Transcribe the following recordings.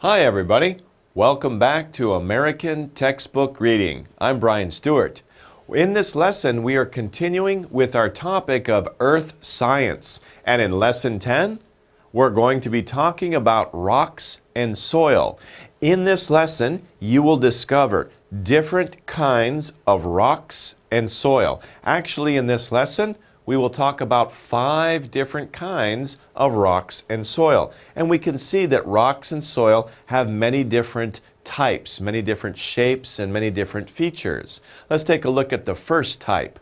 Hi everybody, welcome back to American Textbook Reading. I'm Brian Stuart. In this lesson we are continuing with our topic of earth science, and in lesson 10 we're going to be talking about rocks and soil. In this lesson you will discover different kinds of rocks and soil. Actually, in this lesson we will talk about 5 different kinds of rocks and soil. And we can see that rocks and soil have many different types, many different shapes, and many different features. Let's take a look at the first type.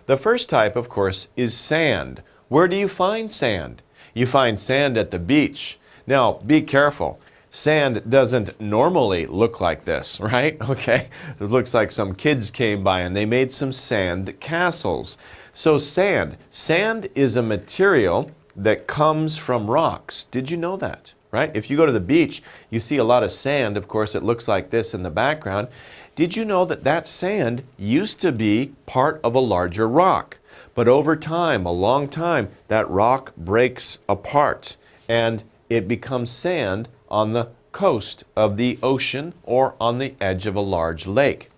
The first type, of course, is sand. Where do you find sand? You find sand at the beach. Now, be careful. Sand doesn't normally look like this, right? Okay, it looks like some kids came by and they made some sand castles. So sand is a material that comes from rocks. Did you know that, right? If you go to the beach, you see a lot of sand. Of course, it looks like this in the background. Did you know that that sand used to be part of a larger rock? But over time, a long time, that rock breaks apart and it becomes sand on the coast of the ocean or on the edge of a large lake.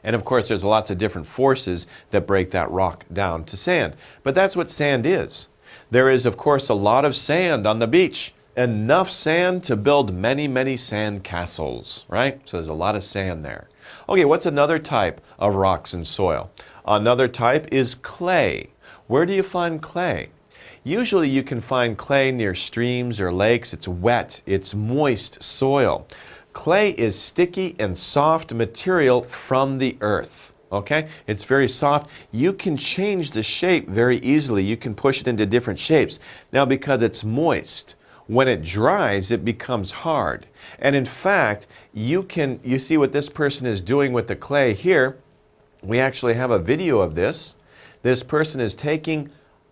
And of course, there's lots of different forces that break that rock down to sand. But that's what sand is. There is, of course, a lot of sand on the beach. Enough sand to build many, many sand castles, right? So there's a lot of sand there. Okay, what's another type of rocks and soil? Another type is clay. Where do you find clay? Usually you can find clay near streams or lakes. It's wet, it's moist soil. Clay is sticky and soft material from the earth, okay? It's very soft. You can change the shape very easily. You can push it into different shapes. Now, because it's moist, when it dries, it becomes hard. And in fact, you see what this person is doing with the clay here. We actually have a video of this. This person is taking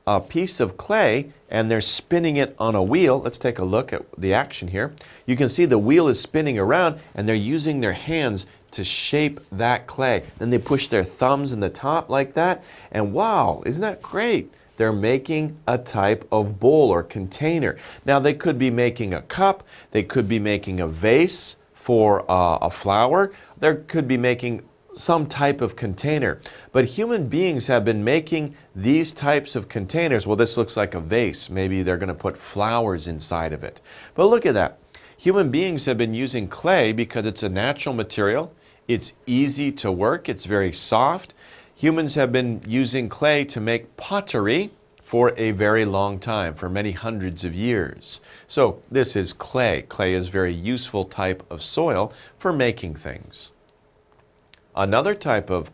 a piece of clay and they're spinning it on a wheel. Let's take a look at the action here. You can see the wheel is spinning around and they're using their hands to shape that clay. Then they push their thumbs in the top like that, and wow, isn't that great? They're making a type of bowl or container. Now they could be making a cup, they could be making a vase for a flower, they could be making some type of container. But human beings have been making these types of containers. Well, this looks like a vase. Maybe they're going to put flowers inside of it. But look at that. Human beings have been using clay because it's a natural material. It's easy to work. It's very soft. Humans have been using clay to make pottery for a very long time, for many hundreds of years. So this is clay. Clay is a very useful type of soil for making things. Another type of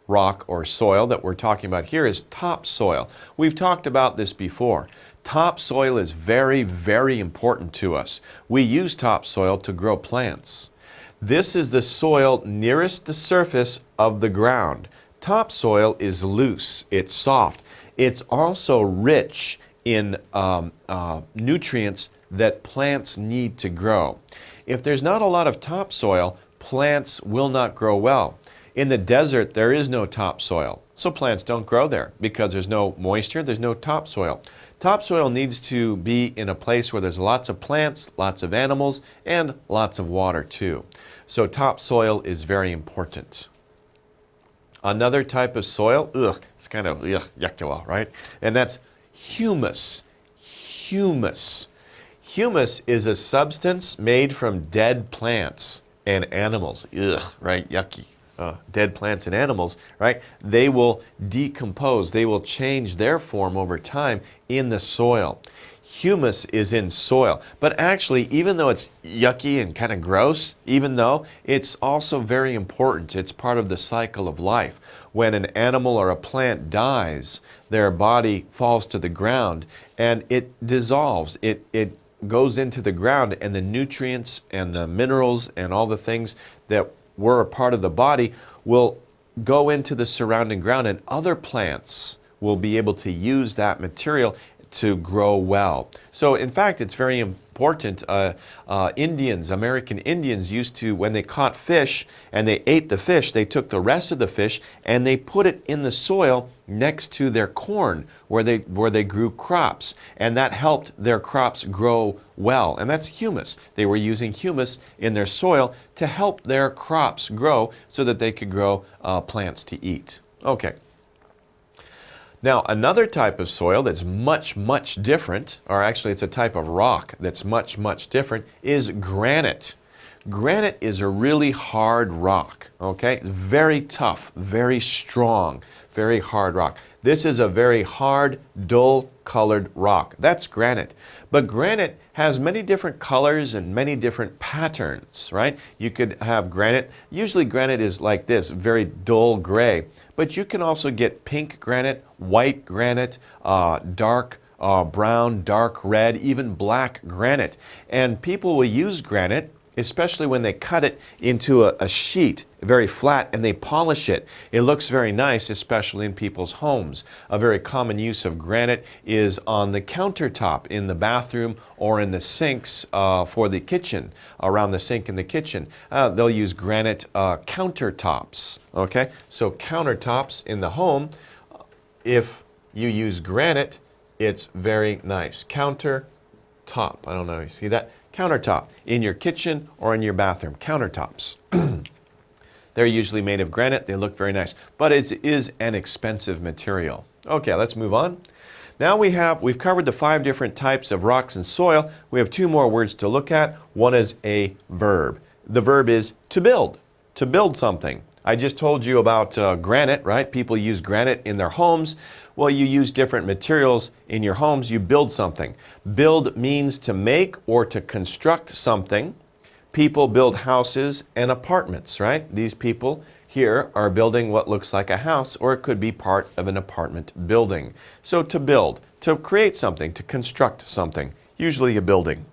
rock or soil that we're talking about here is topsoil. We've talked about this before. Topsoil is very, very important to us. We use topsoil to grow plants. This is the soil nearest the surface of the ground. Topsoil is loose, it's soft. It's also rich in nutrients that plants need to grow. If there's not a lot of topsoil, plants will not grow well. In the desert, there is no topsoil, so plants don't grow there because there's no moisture, there's no topsoil. Topsoil needs to be in a place where there's lots of plants, lots of animals, and lots of water too. So topsoil is very important. Another type of soil, it's kind of yucky, right? And that's humus. Humus. Humus is a substance made from dead plants and animals. Right? Yucky. Dead plants and animals, right? They will decompose. They will change their form over time in the soil. Humus is in soil. But actually, even though it's yucky and kind of gross, even though it's also very important, it's part of the cycle of life. When an animal or a plant dies, their body falls to the ground and it dissolves. It goes into the ground, and the nutrients and the minerals and all the things that were a part of the body will go into the surrounding ground, and other plants will be able to use that material to grow well. So in fact, it's very important. American Indians used to, when they caught fish and they ate the fish, they took the rest of the fish and they put it in the soil next to their corn where they grew crops, and that helped their crops grow well. And that's humus. They were using humus in their soil to help their crops grow so that they could grow plants to eat. Okay. Now, another type of soil that's much, much different, or actually it's a type of rock that's much, much different, is granite. Granite is a really hard rock, okay? Very tough, very strong, very hard rock. This is a very hard, dull-colored rock. That's granite. But granite has many different colors and many different patterns, right? You could have granite. Usually granite is like this, very dull gray. But you can also get pink granite, white granite, dark brown, dark red, even black granite. And people will use granite, especially when they cut it into a sheet, very flat, and they polish it. It looks very nice, especially in people's homes. A very common use of granite is on the countertop in the bathroom or in the sinks for the kitchen, around the sink in the kitchen. They'll use granite countertops, okay? So countertops in the home, if you use granite, it's very nice. Countertop, I don't know, you see that? Countertop in your kitchen or in your bathroom, countertops. They're usually made of granite. They look very nice, but it is an expensive material. Okay, let's move on. Now we've covered the 5 different types of rocks and soil. We have 2 more words to look at. One is a verb. The verb is to build something. I just told you about granite, right? People use granite in their homes. Well, you use different materials in your homes. You build something. Build means to make or to construct something. People build houses and apartments, right? These people here are building what looks like a house, or it could be part of an apartment building. So to build, to create something, to construct something, usually a building.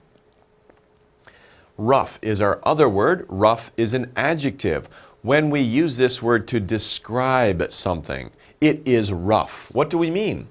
Rough is our other word. Rough is an adjective. When we use this word to describe something, it is rough. What do we mean?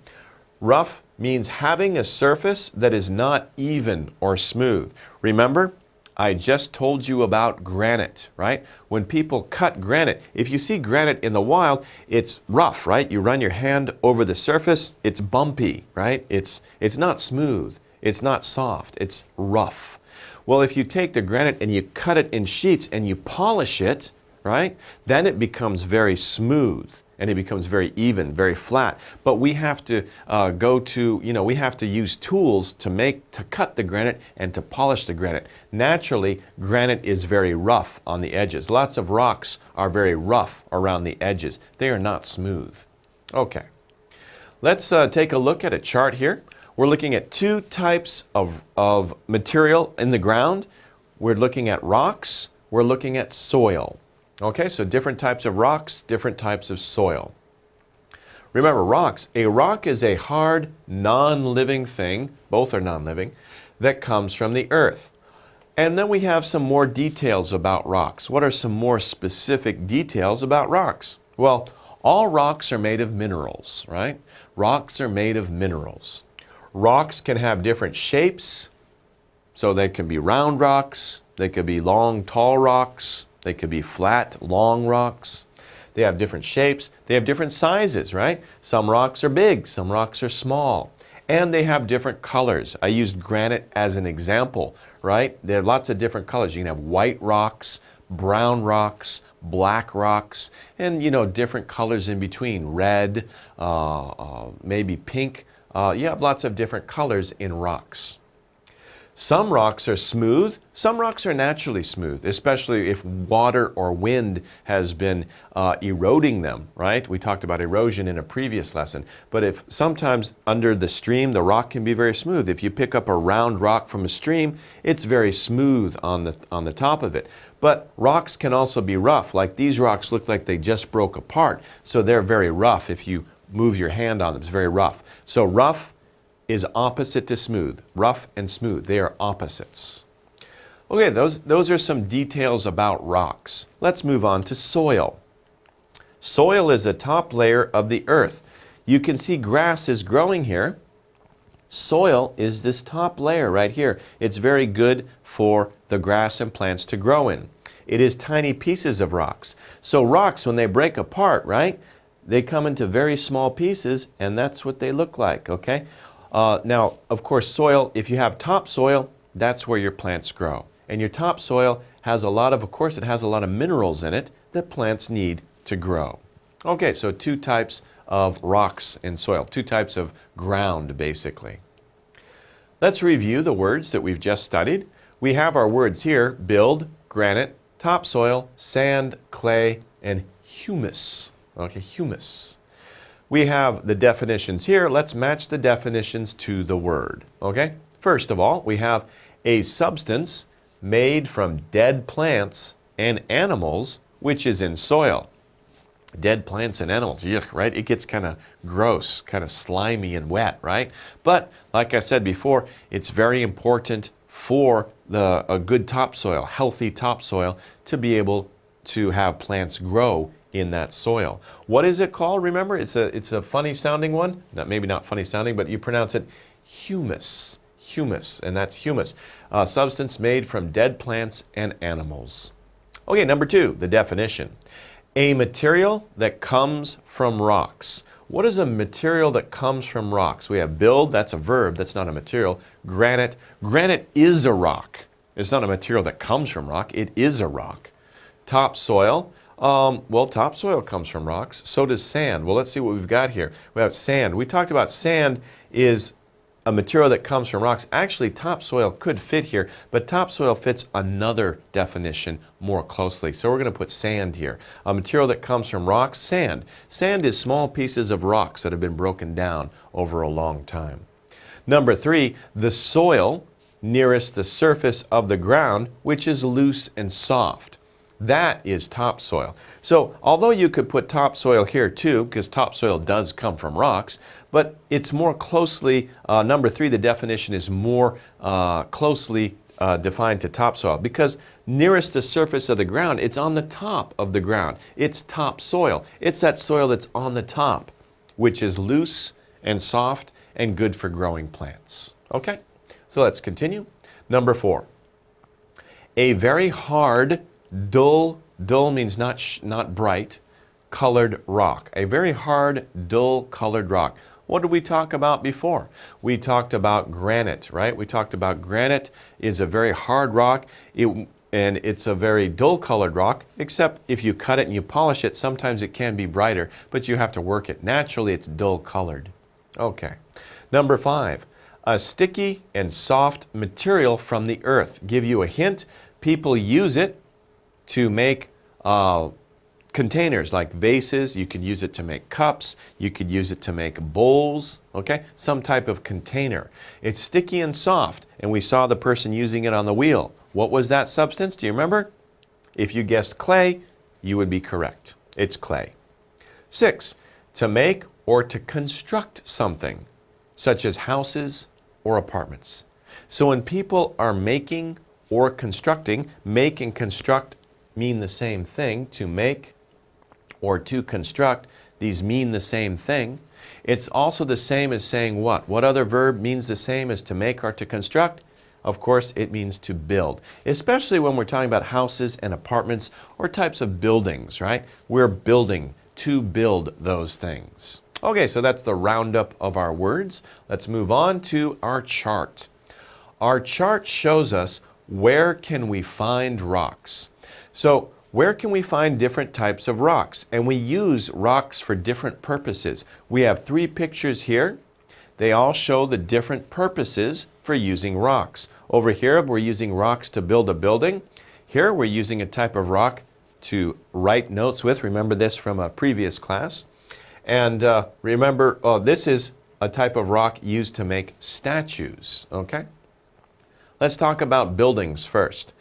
Rough means having a surface that is not even or smooth. Remember, I just told you about granite, right? When people cut granite, if you see granite in the wild, it's rough, right? You run your hand over the surface, it's bumpy, right? It's not smooth, it's not soft, it's rough. Well, if you take the granite and you cut it in sheets and you polish it, right? Then it becomes very smooth and it becomes very even, very flat. But we have to we have to use tools to cut the granite and to polish the granite. Naturally, granite is very rough on the edges. Lots of rocks are very rough around the edges. They are not smooth. Okay, let's take a look at a chart here. We're looking at 2 types of material in the ground. We're looking at rocks. We're looking at soil. Okay, so different types of rocks, different types of soil. Remember, rocks. A rock is a hard, non-living thing, both are non-living, that comes from the earth. And then we have some more details about rocks. What are some more specific details about rocks? Well, all rocks are made of minerals, right? Rocks are made of minerals. Rocks can have different shapes, so they can be round rocks, they could be long, tall rocks, they could be flat, long rocks. They have different shapes. They have different sizes, right? Some rocks are big, some rocks are small. And they have different colors. I used granite as an example, right? There are lots of different colors. You can have white rocks, brown rocks, black rocks, and different colors in between. Red, maybe pink. You have lots of different colors in rocks. Some rocks are smooth, some rocks are naturally smooth, especially if water or wind has been eroding them, right? We talked about erosion in a previous lesson. But if sometimes under the stream, the rock can be very smooth. If you pick up a round rock from a stream, it's very smooth on the top of it. But rocks can also be rough, like these rocks look like they just broke apart. So they're very rough if you move your hand on them, it's very rough. So rough is opposite to smooth. Rough and smooth, they are opposites. Okay, those are some details about rocks. Let's move on to soil. Soil is the top layer of the earth. You can see grass is growing here. Soil is this top layer right here. It's very good for the grass and plants to grow in. It is tiny pieces of rocks. So rocks, when they break apart, right, they come into very small pieces, and that's what they look like, okay? Now, of course, soil, if you have topsoil, that's where your plants grow. And your topsoil has of course, it has a lot of minerals in it that plants need to grow. Okay, so two types of rocks in soil, two types of ground, basically. Let's review the words that we've just studied. We have our words here: build, granite, topsoil, sand, clay, and humus. Okay, humus. We have the definitions here. Let's match the definitions to the word. Okay, first of all, we have a substance made from dead plants and animals, which is in soil. Dead plants and animals, yuck, right? It gets kind of gross, kind of slimy and wet, right? But like I said before, it's very important for a good topsoil, healthy topsoil, to be able to have plants grow in that soil. What is it called? Remember, it's a funny sounding one. Maybe not funny sounding, but you pronounce it humus. Humus, and that's humus, a substance made from dead plants and animals. Okay, number two, the definition. A material that comes from rocks. What is a material that comes from rocks? We have build, that's a verb, that's not a material. Granite, granite is a rock. It's not a material that comes from rock, it is a rock. Topsoil, well, topsoil comes from rocks, so does sand. Well, let's see what we've got here. We have sand. We talked about sand is a material that comes from rocks. Actually, topsoil could fit here, but topsoil fits another definition more closely. So we're going to put sand here. A material that comes from rocks, sand. Sand is small pieces of rocks that have been broken down over a long time. Number three, the soil nearest the surface of the ground, which is loose and soft. That is topsoil. So although you could put topsoil here too, because topsoil does come from rocks, but it's more closely, number three, the definition is more closely defined to topsoil, because nearest the surface of the ground, it's on the top of the ground. It's topsoil. It's that soil that's on the top, which is loose and soft and good for growing plants. Okay, so let's continue. Number four, a very hard, dull means not bright, colored rock. A very hard, dull colored rock. What did we talk about before? We talked about granite, right? We talked about granite is a very hard rock, and it's a very dull colored rock, except if you cut it and you polish it, sometimes it can be brighter, but you have to work it. Naturally, it's dull colored. Okay. Number five, a sticky and soft material from the earth. Give you a hint. People use it to make containers like vases. You could use it to make cups. You could use it to make bowls, okay? Some type of container. It's sticky and soft, and we saw the person using it on the wheel. What was that substance? Do you remember? If you guessed clay, you would be correct. It's clay. 6, to make or to construct something, such as houses or apartments. So when people are making or constructing, make and construct mean the same thing. To make or to construct, these mean the same thing. It's also the same as saying what? What other verb means the same as to make or to construct? Of course, it means to build, especially when we're talking about houses and apartments or types of buildings, right? We're building, to build those things. Okay, so that's the roundup of our words. Let's move on to our chart. Our chart shows us where can we find rocks. So where can we find different types of rocks? And we use rocks for different purposes. We have 3 pictures here. They all show the different purposes for using rocks. Over here, we're using rocks to build a building. Here, we're using a type of rock to write notes with. Remember this from a previous class. And remember, this is a type of rock used to make statues, okay? Let's talk about buildings first.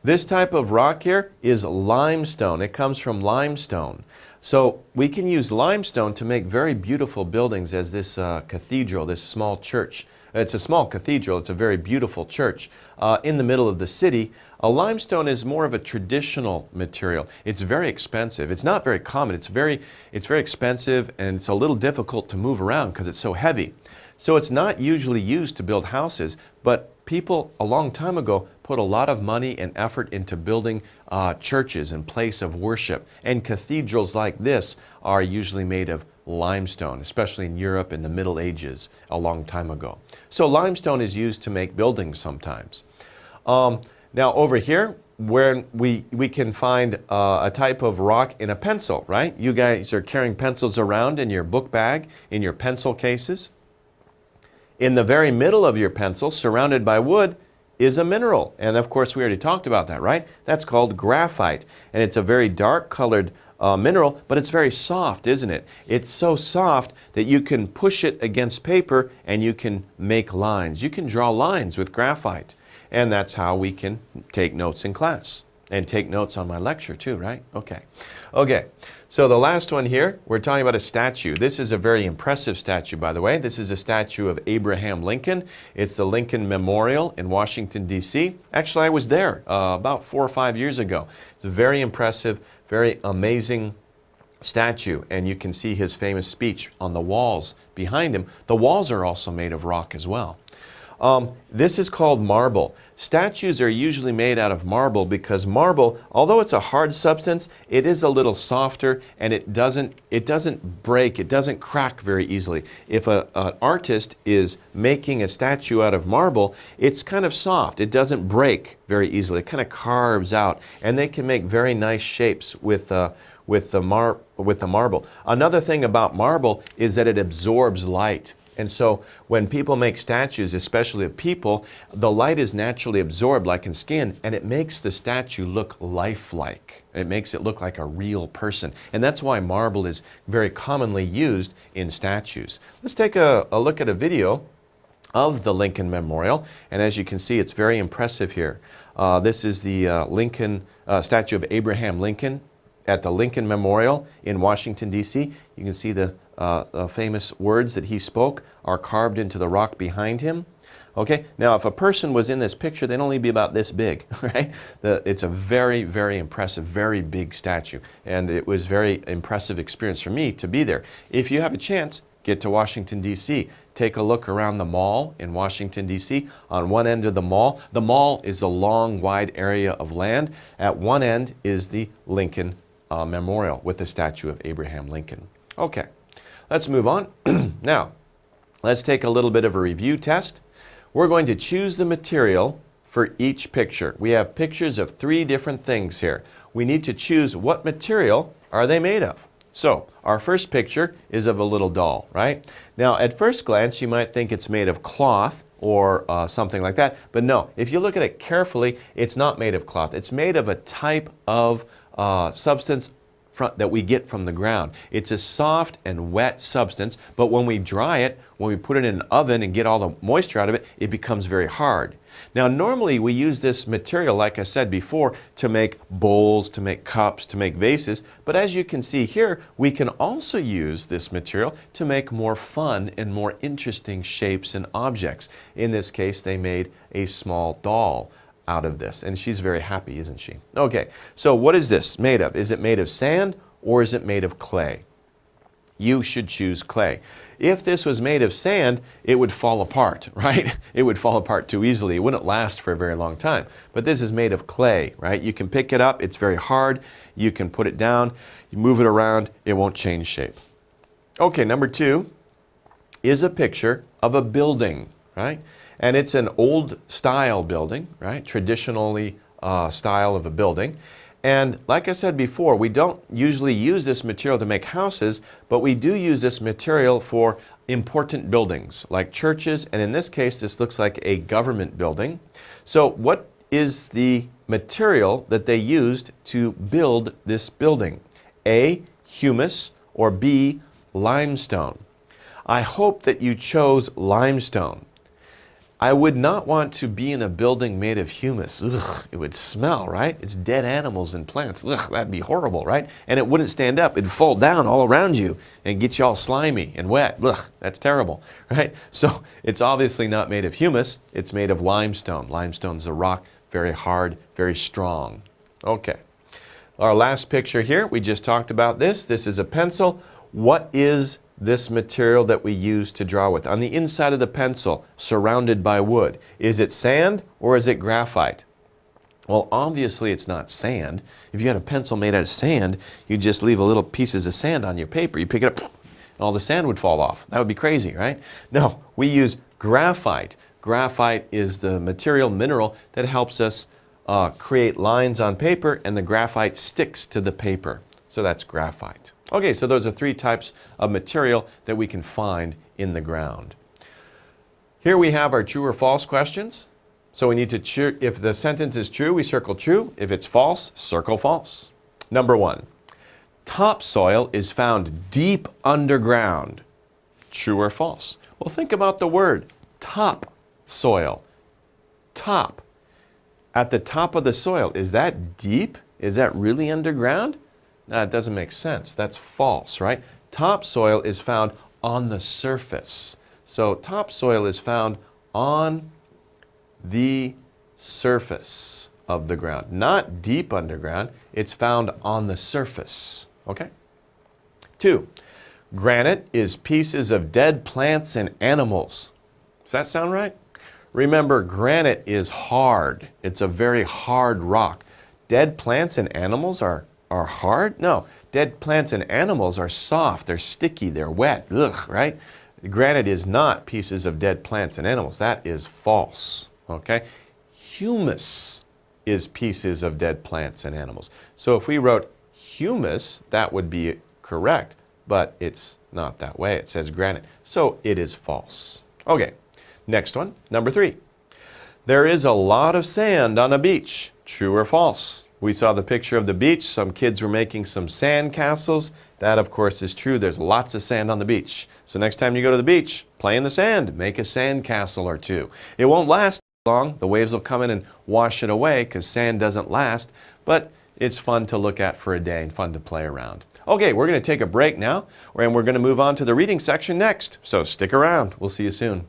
This type of rock here is limestone. It comes from limestone. So we can use limestone to make very beautiful buildings, as this cathedral, this small church. It's a small cathedral. It's a very beautiful church in the middle of the city. A limestone is more of a traditional material. It's very expensive. It's not very common. It's very expensive, and it's a little difficult to move around because it's so heavy. So it's not usually used to build houses, but people a long time ago put a lot of money and effort into building churches and place of worship. And cathedrals like this are usually made of limestone, especially in Europe in the Middle Ages a long time ago. So limestone is used to make buildings sometimes. Now over here, where we can find a type of rock in a pencil, right? You guys are carrying pencils around in your book bag, in your pencil cases. In the very middle of your pencil, surrounded by wood, is a mineral. And of course, we already talked about that, right? That's called graphite. And it's a very dark colored mineral, but it's very soft, isn't it? It's so soft that you can push it against paper and you can make lines. You can draw lines with graphite. And that's how we can take notes in class. And take notes on my lecture too, right? Okay. Okay. So the last one here, we're talking about a statue. This is a very impressive statue, by the way. This is a statue of Abraham Lincoln. It's the Lincoln Memorial in Washington, D.C. Actually, I was there about 4 or 5 years ago. It's a very impressive, very amazing statue. And you can see his famous speech on the walls behind him. The walls are also made of rock as well. This is called marble. Statues are usually made out of marble because marble, although it's a hard substance, it is a little softer and it doesn't break, it doesn't crack very easily. If an artist is making a statue out of marble, it's kind of soft. It doesn't break very easily. It kind of carves out, and they can make very nice shapes with the marble. Another thing about marble is that it absorbs light. And so when people make statues, especially of people, the light is naturally absorbed like in skin, and it makes the statue look lifelike. It makes it look like a real person. And that's why marble is very commonly used in statues. Let's take a look at a video of the Lincoln Memorial. And as you can see, it's very impressive here. This is the statue of Abraham Lincoln at the Lincoln Memorial in Washington, D.C. You can see the famous words that he spoke are carved into the rock behind him. Okay, now if a person was in this picture, they'd only be about this big, right? It's a very, very impressive, very big statue. And it was a very impressive experience for me to be there. If you have a chance, get to Washington, D.C. Take a look around the mall in Washington, D.C. On one end of the mall is a long, wide area of land. At one end is the Lincoln Memorial with the statue of Abraham Lincoln. Okay, let's move on. Now, let's take a little bit of a review test. We're going to choose the material for each picture. We have pictures of 3 different things here. We need to choose what material are they made of. So, our first picture is of a little doll, right? Now, at first glance, you might think it's made of cloth or something like that. But no, if you look at it carefully, it's not made of cloth. It's made of a type of substance that we get from the ground. It's a soft and wet substance, but when we dry it, when we put it in an oven and get all the moisture out of it, it becomes very hard. Now, normally we use this material, like I said before, to make bowls, to make cups, to make vases, but as you can see here, we can also use this material to make more fun and more interesting shapes and objects. In this case, they made a small doll out of this, and she's very happy, isn't she? Okay, so what is this made of? Is it made of sand or is it made of clay? You should choose clay. If this was made of sand, it would fall apart, right? It would fall apart too easily. It wouldn't last for a very long time. But this is made of clay, right? You can pick it up. It's very hard. You can put it down. You move it around. It won't change shape. Okay, number 2 is a picture of a building, right? And it's an old style building, right? Traditionally style of a building. And like I said before, we don't usually use this material to make houses, but we do use this material for important buildings like churches. And in this case, this looks like a government building. So what is the material that they used to build this building? A, humus, or B, limestone. I hope that you chose limestone. I would not want to be in a building made of humus. Ugh, it would smell, right? It's dead animals and plants. Ugh, that'd be horrible, right? And it wouldn't stand up. It'd fall down all around you and get you all slimy and wet. Ugh, that's terrible, right? So it's obviously not made of humus. It's made of limestone. Limestone's a rock, very hard, very strong. Okay. Our last picture here, we just talked about this. This is a pencil. What is this material that we use to draw with? On the inside of the pencil, surrounded by wood, is it sand or is it graphite? Well, obviously it's not sand. If you had a pencil made out of sand, you'd just leave a little pieces of sand on your paper. You pick it up, and all the sand would fall off. That would be crazy, right? No, we use graphite. Graphite is the material, mineral, that helps us create lines on paper, and the graphite sticks to the paper. So that's graphite. Okay, so those are three types of material that we can find in the ground. Here we have our true or false questions. So we need to if the sentence is true, we circle true. If it's false, circle false. Number 1, topsoil is found deep underground. True or false? Well, think about the word topsoil. Top. At the top of the soil, is that deep? Is that really underground? No, it doesn't make sense. That's false, right? Topsoil is found on the surface. So topsoil is found on the surface of the ground, not deep underground. It's found on the surface. Okay? 2, granite is pieces of dead plants and animals. Does that sound right? Remember, granite is hard. It's a very hard rock. Dead plants and animals are hard? No. Dead plants and animals are soft. They're sticky. They're wet. Ugh, right? Granite is not pieces of dead plants and animals. That is false. Okay? Humus is pieces of dead plants and animals. So if we wrote humus, that would be correct, but it's not that way. It says granite. So it is false. Okay, next one, number 3. There is a lot of sand on a beach. True or false? We saw the picture of the beach. Some kids were making some sand castles. That, of course, is true. There's lots of sand on the beach. So next time you go to the beach, play in the sand. Make a sand castle or two. It won't last long. The waves will come in and wash it away because sand doesn't last. But it's fun to look at for a day and fun to play around. Okay, we're going to take a break now, and we're going to move on to the reading section next. So stick around. We'll see you soon.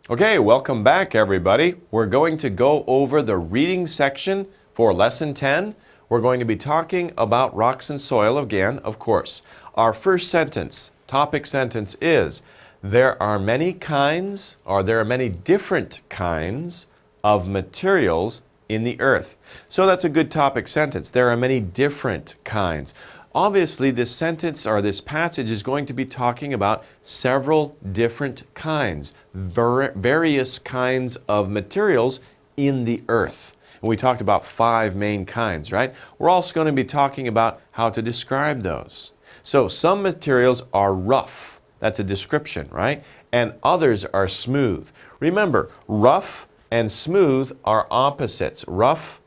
Okay, welcome back, everybody. We're going to go over the reading section for Lesson 10. We're going to be talking about rocks and soil again, of course. Our first sentence, topic sentence is, there are many kinds, or there are many different kinds of materials in the earth. So that's a good topic sentence. There are many different kinds. Obviously, this sentence or this passage is going to be talking about several different kinds, various kinds of materials in the earth. And we talked about 5 main kinds, right? We're also going to be talking about how to describe those. So some materials are rough. That's a description, right? And others are smooth. Remember, rough and smooth are opposites. Rough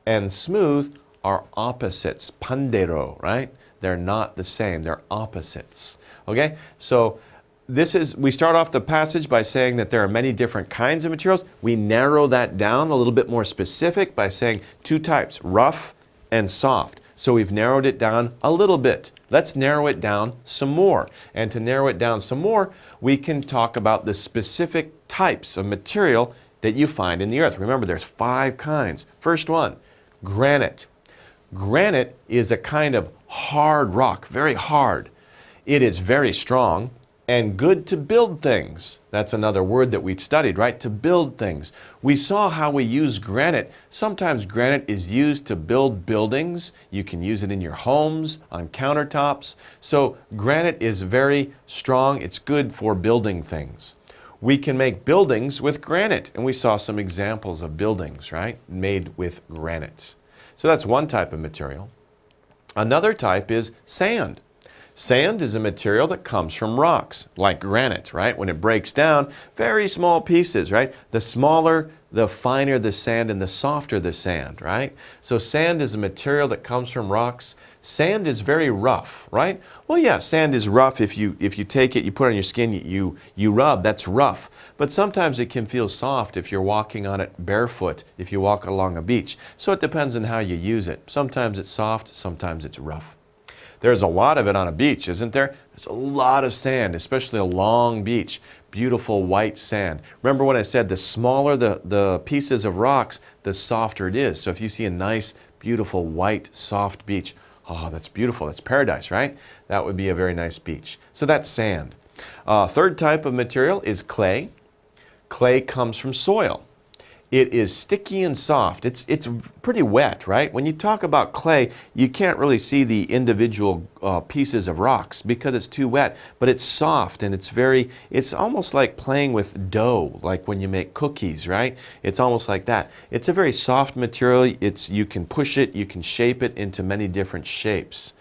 and smooth are opposites. Pandero, right? They're not the same. They're opposites. Okay? So we start off the passage by saying that there are many different kinds of materials. We narrow that down a little bit more specific by saying 2 types, rough and soft. So we've narrowed it down a little bit. Let's narrow it down some more. And to narrow it down some more, we can talk about the specific types of material that you find in the earth. Remember, there's 5 kinds. First one, granite. Granite is a kind of hard rock, very hard. It is very strong and good to build things. That's another word that we studied, right? To build things. We saw how we use granite. Sometimes granite is used to build buildings. You can use it in your homes, on countertops. So granite is very strong. It's good for building things. We can make buildings with granite, and we saw some examples of buildings, right? Made with granite. So that's one type of material. Another type is sand. Sand is a material that comes from rocks, like granite, right? When it breaks down, very small pieces, right? The smaller, the finer the sand and the softer the sand, right? So sand is a material that comes from rocks. Sand is very rough, right? Well, yeah, sand is rough. If you take it, you put it on your skin, you rub, that's rough. But sometimes it can feel soft if you're walking on it barefoot, if you walk along a beach. So it depends on how you use it. Sometimes it's soft, sometimes it's rough. There's a lot of it on a beach, isn't there? There's a lot of sand, especially a long beach. Beautiful white sand. Remember when I said the smaller the pieces of rocks, the softer it is. So if you see a nice, beautiful, white, soft beach, Oh, that's beautiful. That's paradise, right? That would be a very nice beach. So that's sand. Third type of material is clay. Clay comes from soil. It is sticky and soft. It's pretty wet, right? When you talk about clay, you can't really see the individual pieces of rocks because it's too wet, but it's soft and it's almost like playing with dough, like when you make cookies, right? It's almost like that. It's a very soft material. You can push it, you can shape it into many different shapes.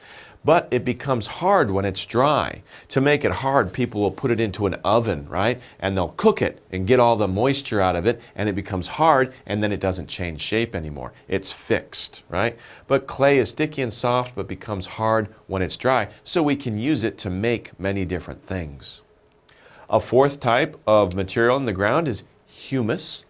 But it becomes hard when it's dry. To make it hard, people will put it into an oven, right? And they'll cook it and get all the moisture out of it, and it becomes hard, and then it doesn't change shape anymore. It's fixed, right? But clay is sticky and soft, but becomes hard when it's dry, so we can use it to make many different things. A fourth type of material in the ground is humus.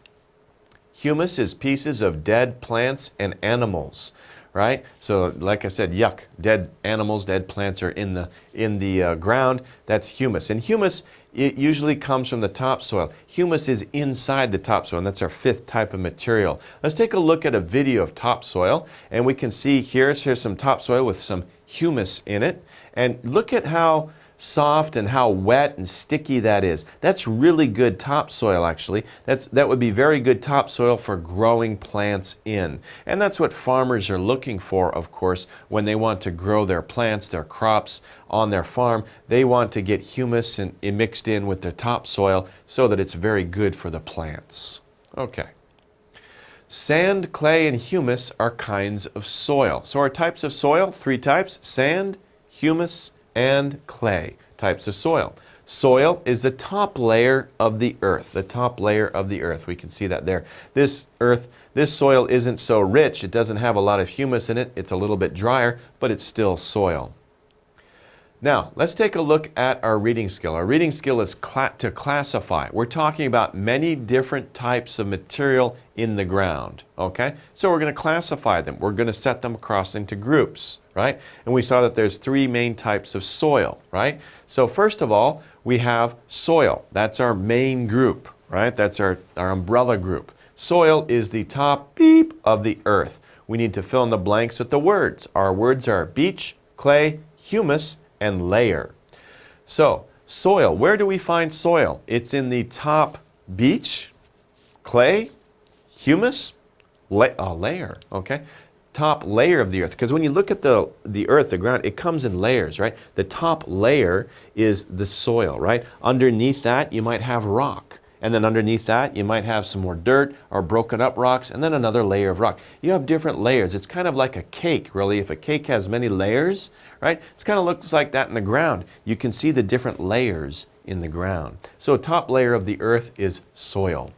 Humus is pieces of dead plants and animals. Right? So like I said, yuck, dead animals, dead plants are in the ground. That's humus. And humus, it usually comes from the topsoil. Humus is inside the topsoil, and that's our fifth type of material. Let's take a look at a video of topsoil, and we can see here's some topsoil with some humus in it. And look at how soft and how wet and sticky that is. That's really good topsoil, actually. That would be very good topsoil for growing plants in. And that's what farmers are looking for, of course, when they want to grow their plants, their crops on their farm. They want to get humus mixed in with their topsoil so that it's very good for the plants. Okay. Sand, clay, and humus are kinds of soil. So our types of soil, three types: sand, humus, and clay. Types of soil. Soil is the top layer of the earth. The top layer of the earth. We can see that there. This soil isn't so rich. It doesn't have a lot of humus in it. It's a little bit drier, but it's still soil. Now, let's take a look at our reading skill. Our reading skill is to classify. We're talking about many different types of material in the ground, okay? So we're going to classify them. We're going to set them across into groups, right? And we saw that there's three main types of soil, right? So first of all, we have soil. That's our main group, right? That's our umbrella group. Soil is the top beep of the earth. We need to fill in the blanks with the words. Our words are beach, clay, humus, and layer. So, soil, where do we find soil? It's in the top beach, clay, humus, layer, okay? Top layer of the earth. Because when you look at the earth, the ground, it comes in layers, right? The top layer is the soil, right? Underneath that, you might have rock. And then underneath that, you might have some more dirt or broken up rocks, and then another layer of rock. You have different layers. It's kind of like a cake, really. If a cake has many layers, right? It kind of looks like that in the ground. You can see the different layers in the ground. So top layer of the earth is soil.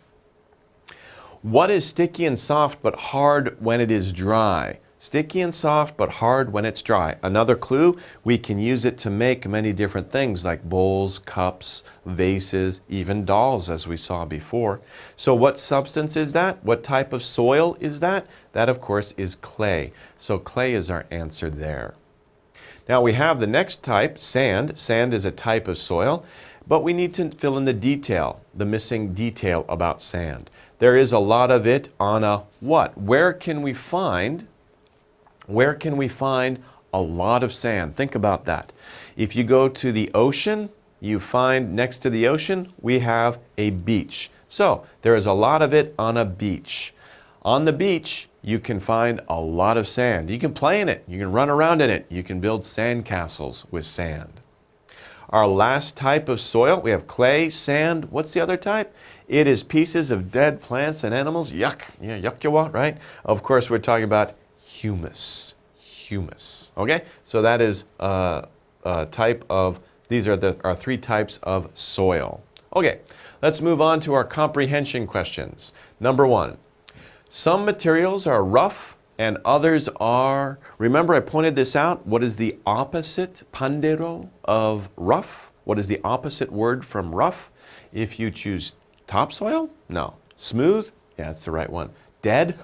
What is sticky and soft but hard when it is dry? Sticky and soft but hard when it's dry. Another clue, we can use it to make many different things like bowls, cups, vases, even dolls, as we saw before. So what substance is that? What type of soil is that? That, of course, is clay. So clay is our answer there. Now we have the next type, sand. Sand is a type of soil, but we need to fill in the detail, the missing detail about sand. There is a lot of it on a what? Where can we find a lot of sand? Think about that. If you go to the ocean, you find next to the ocean, we have a beach. So there is a lot of it on a beach. On the beach, you can find a lot of sand. You can play in it. You can run around in it. You can build sand castles with sand. Our last type of soil, we have clay, sand. What's the other type? It is pieces of dead plants and animals. Yuck. Yeah, yuck you want, right? Of course, we're talking about humus. Humus. Okay? So that is a type of, these are our three types of soil. Okay, let's move on to our comprehension questions. Number one, some materials are rough and others are, remember I pointed this out, what is the opposite, pandero, of rough? What is the opposite word from rough? If you choose topsoil? No. Smooth? Yeah, that's the right one. Dead?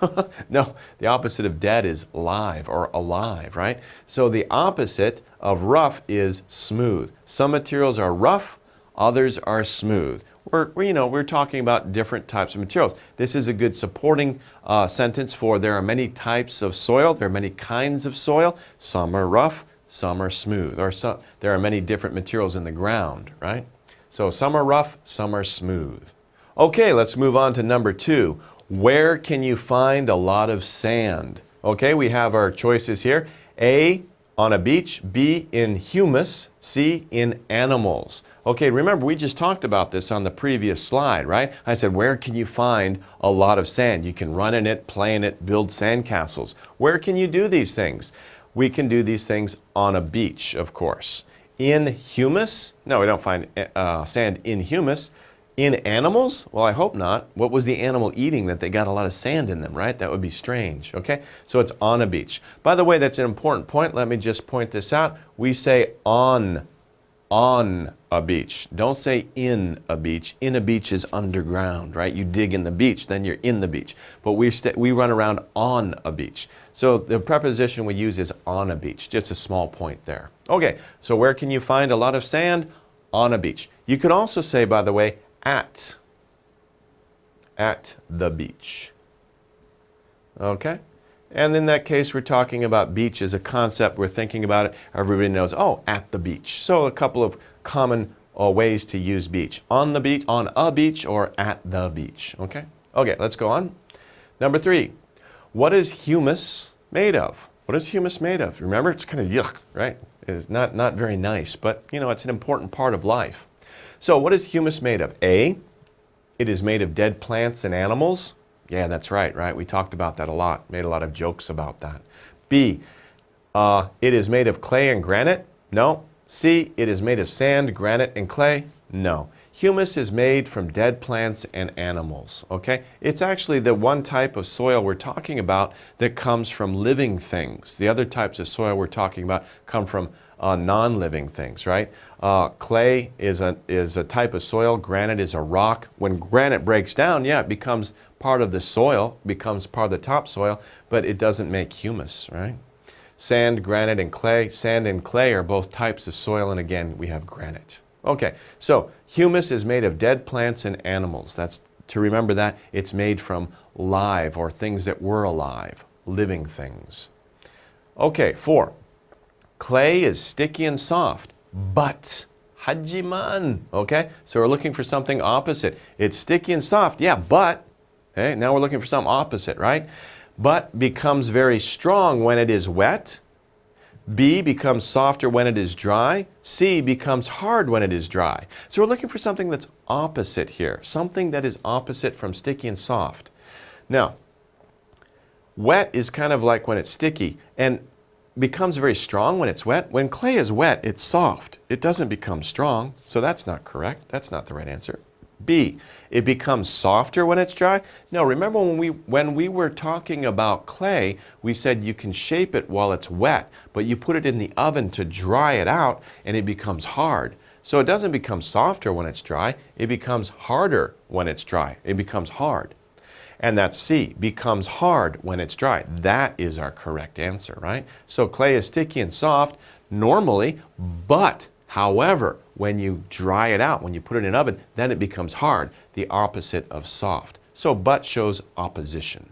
No, the opposite of dead is live or alive, right? So the opposite of rough is smooth. Some materials are rough, others are smooth. we're talking about different types of materials. This is a good supporting sentence for there are many types of soil. There are many kinds of soil. Some are rough, some are smooth. Or there are many different materials in the ground, right? So some are rough, some are smooth. Okay, let's move on to number 2. Where can you find a lot of sand? Okay, we have our choices here. A, on a beach. B, in humus. C, in animals. Okay, remember we just talked about this on the previous slide, right? I said, where can you find a lot of sand? You can run in it, play in it, build sandcastles. Where can you do these things? We can do these things on a beach, of course. In humus? No, we don't find sand in humus. In animals? Well, I hope not. What was the animal eating that they got a lot of sand in them, right? That would be strange, okay? So it's on a beach. By the way, that's an important point. Let me just point this out. We say on a beach. Don't say in a beach. In a beach is underground, right? You dig in the beach, then you're in the beach. But we run around on a beach. So the preposition we use is on a beach. Just a small point there. Okay, so where can you find a lot of sand? On a beach. You could also say, by the way, at the beach. Okay? And in that case, we're talking about beach as a concept. We're thinking about it. Everybody knows, oh, at the beach. So a couple of common ways to use beach. On the beach, on a beach, or at the beach. Okay? Okay, let's go on. Number 3. What is humus made of? What is humus made of? Remember, it's kind of yuck, right? It's not very nice, but, you know, it's an important part of life. So what is humus made of? A, it is made of dead plants and animals. Yeah, that's right? We talked about that a lot, made a lot of jokes about that. B, it is made of clay and granite. No. C, it is made of sand, granite, and clay. No. Humus is made from dead plants and animals, okay? It's actually the one type of soil we're talking about that comes from living things. The other types of soil we're talking about come from non-living things, right? Clay is a type of soil. Granite is a rock. When granite breaks down, yeah, it becomes part of the soil, becomes part of the topsoil, but it doesn't make humus, right? Sand, granite, and clay. Sand and clay are both types of soil, and again, we have granite. Okay, so humus is made of dead plants and animals. That's to remember that it's made from live or things that were alive, living things. Okay, 4. Clay is sticky and soft, but hajiman. Okay, so we're looking for something opposite. It's sticky and soft, yeah, but okay, now we're looking for something opposite, right? But becomes very strong when it is wet. B becomes softer when it is dry. C becomes hard when it is dry. So we're looking for something that's opposite here, something that is opposite from sticky and soft. Now, wet is kind of like when it's sticky and becomes very strong when it's wet. When clay is wet, it's soft. It doesn't become strong, so that's not correct. That's not the right answer. B, it becomes softer when it's dry. No, remember when we were talking about clay, we said you can shape it while it's wet, but you put it in the oven to dry it out and it becomes hard. So it doesn't become softer when it's dry, it becomes harder when it's dry. It becomes hard. And that's C, becomes hard when it's dry. That is our correct answer, right? So clay is sticky and soft normally, but however, when you dry it out, when you put it in an oven, then it becomes hard, the opposite of soft. So but shows opposition.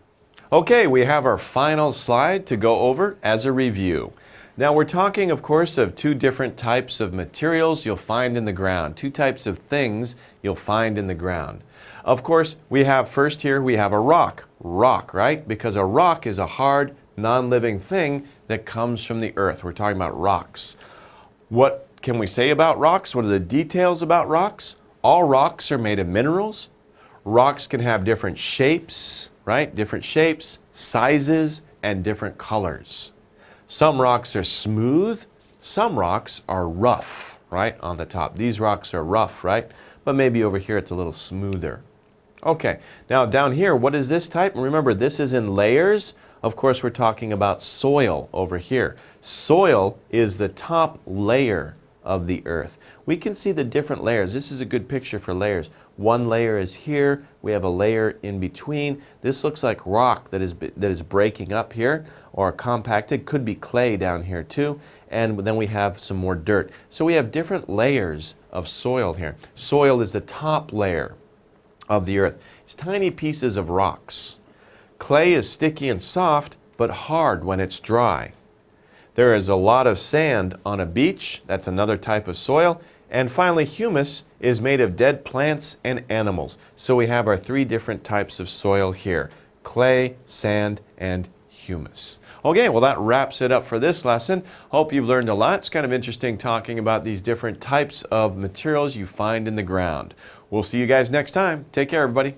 Okay, we have our final slide to go over as a review. Now we're talking, of course, of 2 different types of materials you'll find in the ground, 2 types of things you'll find in the ground. Of course, we have first here, we have a rock, right? Because a rock is a hard, non-living thing that comes from the earth. We're talking about rocks. What can we say about rocks? What are the details about rocks? All rocks are made of minerals. Rocks can have different shapes, right? Different shapes, sizes, and different colors. Some rocks are smooth. Some rocks are rough, right? On the top. These rocks are rough, right? But maybe over here it's a little smoother. Okay, now down here, what is this type? Remember, this is in layers. Of course, we're talking about soil over here. Soil is the top layer of the earth. We can see the different layers. This is a good picture for layers. One layer is here. We have a layer in between. This looks like rock that is breaking up here or compacted. Could be clay down here too. and then we have some more dirt. So we have different layers of soil here. Soil is the top layer of the earth. It's tiny pieces of rocks. Clay is sticky and soft, but hard when it's dry. There is a lot of sand on a beach. That's another type of soil. And finally, humus is made of dead plants and animals. So we have our three different types of soil here: clay, sand, and humus. Okay, well that wraps it up for this lesson. Hope you've learned a lot. It's kind of interesting talking about these different types of materials you find in the ground. We'll see you guys next time. Take care, everybody.